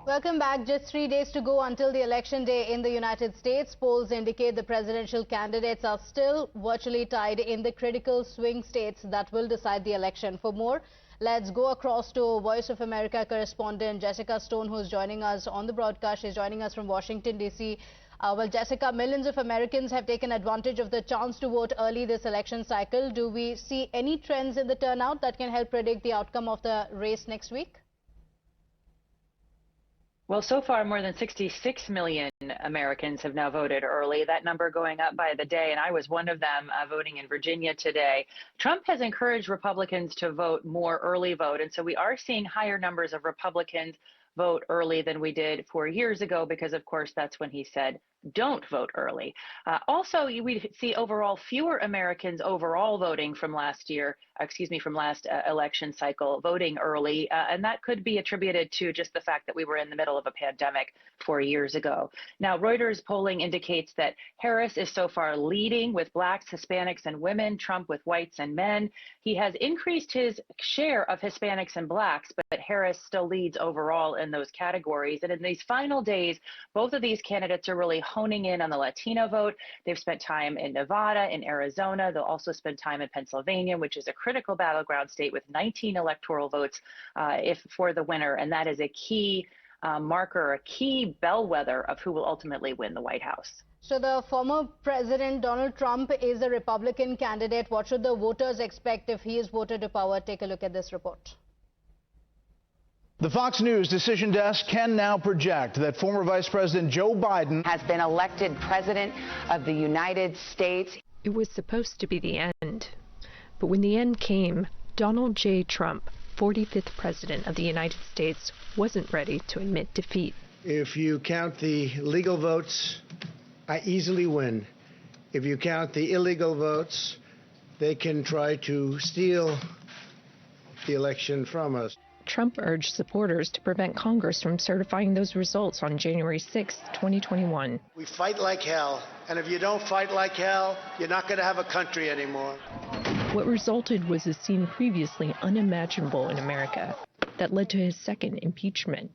Welcome back. Just 3 days to go until the election day in the United States. Polls indicate the presidential candidates are still virtually tied in the critical swing states that will decide the election. For more, let's go across to Voice of America correspondent Jessica Stone, who's joining us on the broadcast. She's joining us from Washington, D.C. Well, Jessica, millions of Americans have taken advantage of the chance to vote early this election cycle. Do we see any trends in the turnout that can help predict the outcome of the race next week? Well, so far, more than 66 million Americans have now voted early, that number going up by the day, and I was one of them voting in Virginia today. Trump has encouraged Republicans to vote more early vote, and so we are seeing higher numbers of Republicans vote early than we did 4 years ago, because, of course, that's when he said, don't vote early. Also, we see overall fewer Americans overall voting from last election cycle, voting early, and that could be attributed to just the fact that we were in the middle of a pandemic 4 years ago. Now, Reuters polling indicates that Harris is so far leading with blacks, Hispanics, and women, Trump with whites and men. He has increased his share of Hispanics and blacks, but Harris still leads overall in those categories. And in these final days, both of these candidates are really honing in on the Latino vote. They've spent time in Nevada, in Arizona. They'll also spend time in Pennsylvania, which is a critical battleground state with 19 electoral votes for the winner. And that is a key marker, a key bellwether of who will ultimately win the White House. So the former President Donald Trump is a Republican candidate. What should the voters expect if he is voted to power? Take a look at this report. The Fox News decision desk can now project that former Vice President Joe Biden has been elected President of the United States. It was supposed to be the end. But when the end came, Donald J. Trump, 45th President of the United States, wasn't ready to admit defeat. If you count the legal votes, I easily win. If you count the illegal votes, they can try to steal the election from us. Trump urged supporters to prevent Congress from certifying those results on January 6, 2021. We fight like hell, and if you don't fight like hell, you're not going to have a country anymore. What resulted was a scene previously unimaginable in America that led to his second impeachment.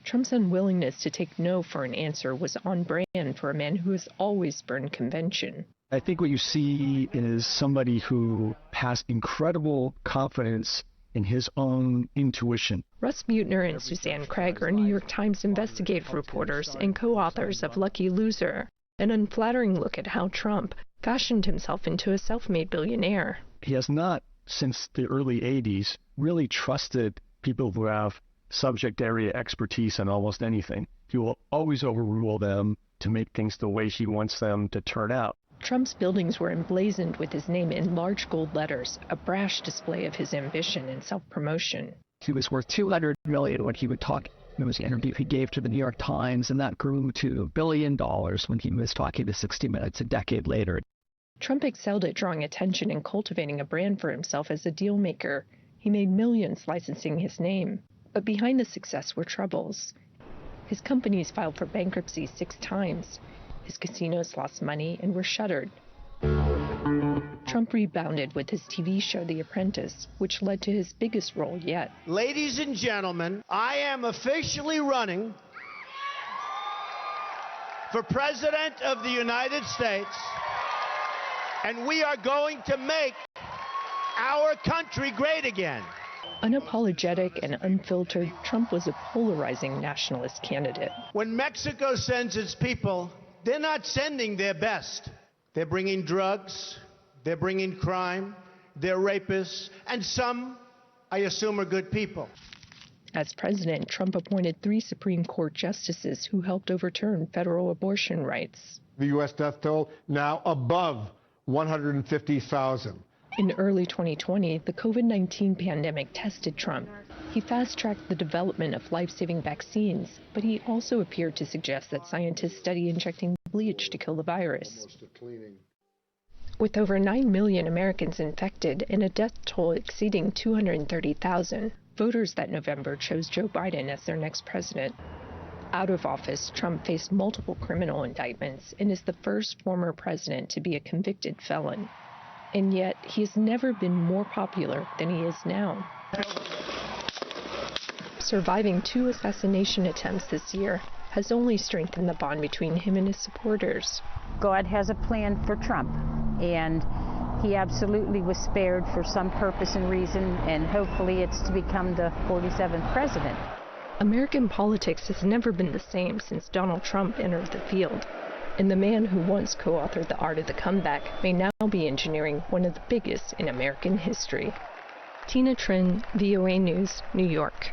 Trump's unwillingness to take no for an answer was on brand for a man who has always spurned convention. I think what you see is somebody who has incredible confidence in his own intuition. Russ Mutner and Suzanne Craig are New York Times investigative reporters and co-authors of Lucky Loser, an unflattering look at how Trump fashioned himself into a self-made billionaire. He has not, since the early 80s, really trusted people who have subject area expertise in almost anything. He will always overrule them to make things the way he wants them to turn out. Trump's buildings were emblazoned with his name in large gold letters, a brash display of his ambition and self-promotion. He was worth $200 million when he would talk. There was an interview he gave to the New York Times, and that grew to $1 billion when he was talking to 60 Minutes a decade later. Trump excelled at drawing attention and cultivating a brand for himself as a deal maker. He made millions licensing his name. But behind the success were troubles. His companies filed for bankruptcy 6 times. His casinos lost money and were shuttered. Trump rebounded with his TV show The Apprentice, which led to his biggest role yet. Ladies and gentlemen, I am officially running for President of the United States, and we are going to make our country great again. Unapologetic and unfiltered, Trump was a polarizing nationalist candidate. When Mexico sends its people, they're not sending their best. They're bringing drugs, they're bringing crime, they're rapists, and some, I assume, are good people. As president, Trump appointed 3 Supreme Court justices who helped overturn federal abortion rights. The U.S. death toll now above 150,000. In early 2020, the COVID-19 pandemic tested Trump. He fast-tracked the development of life-saving vaccines, but he also appeared to suggest that scientists study injecting bleach to kill the virus. With over 9 million Americans infected and a death toll exceeding 230,000, voters that November chose Joe Biden as their next president. Out of office, Trump faced multiple criminal indictments and is the first former president to be a convicted felon. And yet, he has never been more popular than he is now. surviving 2 assassination attempts this year has only strengthened the bond between him and his supporters. God has a plan for Trump, and he absolutely was spared for some purpose and reason, and hopefully it's to become the 47th president. American politics has never been the same since Donald Trump entered the field, and the man who once co-authored The Art of the Comeback may now be engineering one of the biggest in American history. Tina Trin, VOA News, New York.